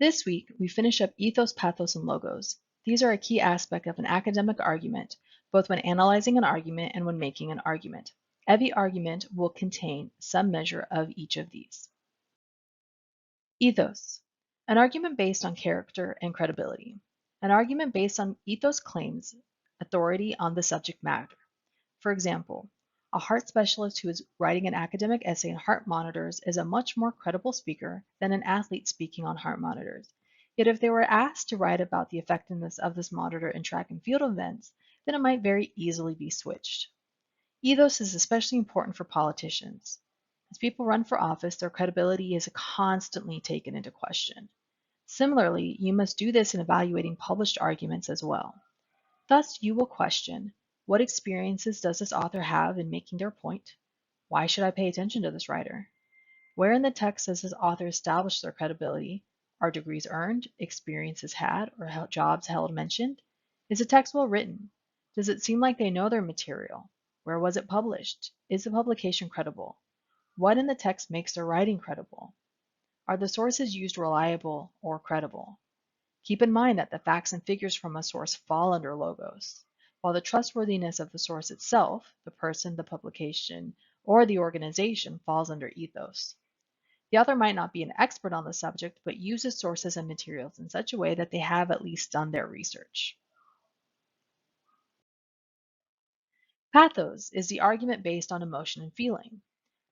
This week, we finish up ethos, pathos, and logos. These are a key aspect of an academic argument, both when analyzing an argument and when making an argument. Every argument will contain some measure of each of these. Ethos, an argument based on character and credibility. An argument based on ethos claims authority on the subject matter. For example, a heart specialist who is writing an academic essay on heart monitors is a much more credible speaker than an athlete speaking on heart monitors. Yet if they were asked to write about the effectiveness of this monitor in track and field events, then it might very easily be switched. Ethos is especially important for politicians. As people run for office, their credibility is constantly taken into question. Similarly, you must do this in evaluating published arguments as well. Thus, you will question, what experiences does this author have in making their point? Why should I pay attention to this writer? Where in the text does this author establish their credibility? Are degrees earned, experiences had, or jobs held mentioned? Is the text well written? Does it seem like they know their material? Where was it published? Is the publication credible? What in the text makes their writing credible? Are the sources used reliable or credible? Keep in mind that the facts and figures from a source fall under logos, while the trustworthiness of the source itself, the person, the publication, or the organization falls under ethos. The author might not be an expert on the subject, but uses sources and materials in such a way that they have at least done their research. Pathos is the argument based on emotion and feeling.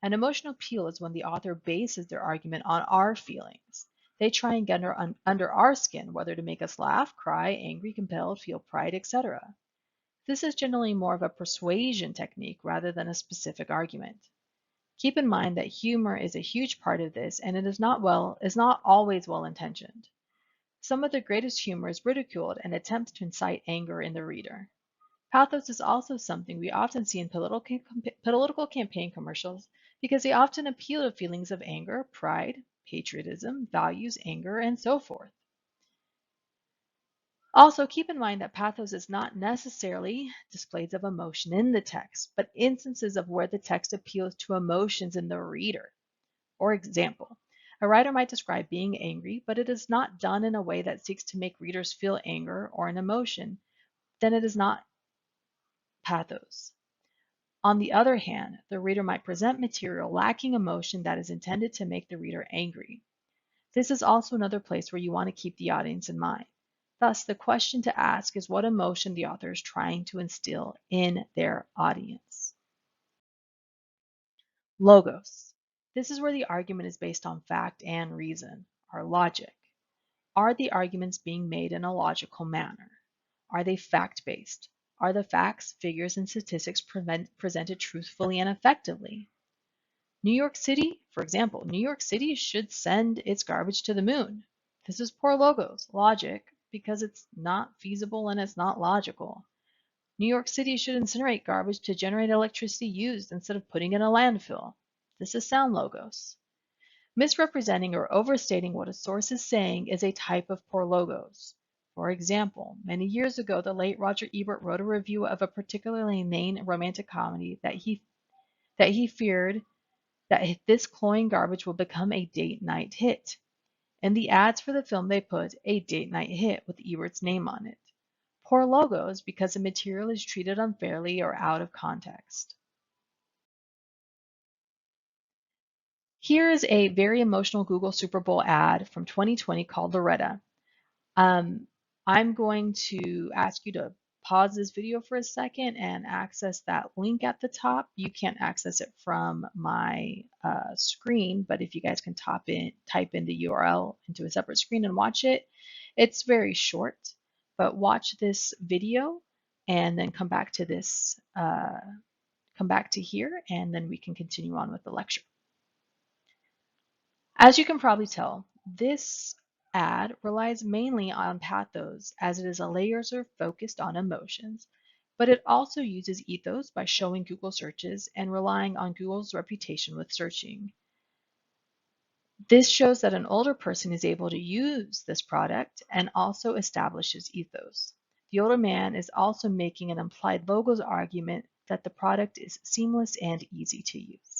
An emotional appeal is when the author bases their argument on our feelings. They try and get under our skin, whether to make us laugh, cry, angry, compelled, feel pride, etc. This is generally more of a persuasion technique rather than a specific argument. Keep in mind that humor is a huge part of this, and it is not always well-intentioned. Some of the greatest humor is ridiculed and attempts to incite anger in the reader. Pathos is also something we often see in political campaign commercials because they often appeal to feelings of anger, pride, patriotism, values, anger, and so forth. Also, keep in mind that pathos is not necessarily displays of emotion in the text, but instances of where the text appeals to emotions in the reader. For example, a writer might describe being angry, but it is not done in a way that seeks to make readers feel anger or an emotion. Then it is not pathos. On the other hand, the reader might present material lacking emotion that is intended to make the reader angry. This is also another place where you want to keep the audience in mind. Thus, the question to ask is what emotion the author is trying to instill in their audience. Logos. This is where the argument is based on fact and reason, or logic. Are the arguments being made in a logical manner? Are they fact-based? Are the facts, figures, and statistics presented truthfully and effectively? New York City, for example, New York City should send its garbage to the moon. This is poor logos, logic, because it's not feasible and it's not logical. New York City should incinerate garbage to generate electricity used instead of putting it in a landfill. This is sound logos. Misrepresenting or overstating what a source is saying is a type of poor logos. For example, many years ago, the late Roger Ebert wrote a review of a particularly inane romantic comedy that he feared that this cloying garbage will become a date night hit. In the ads for the film, they put a date night hit with Ebert's name on it. Poor logos because the material is treated unfairly or out of context. Here is a very emotional Google Super Bowl ad from 2020 called Loretta. I'm going to ask you to pause this video for a second and access that link at the top. You can't access it from my screen, but if you guys can type in the URL into a separate screen and watch it, it's very short, but watch this video and then come back to this, come back to here, and then we can continue on with the lecture. As you can probably tell, this ad relies mainly on pathos as it is a laser focused on emotions, but it also uses ethos by showing Google searches and relying on Google's reputation with searching. This shows that an older person is able to use this product and also establishes ethos. The older man is also making an implied logos argument that the product is seamless and easy to use.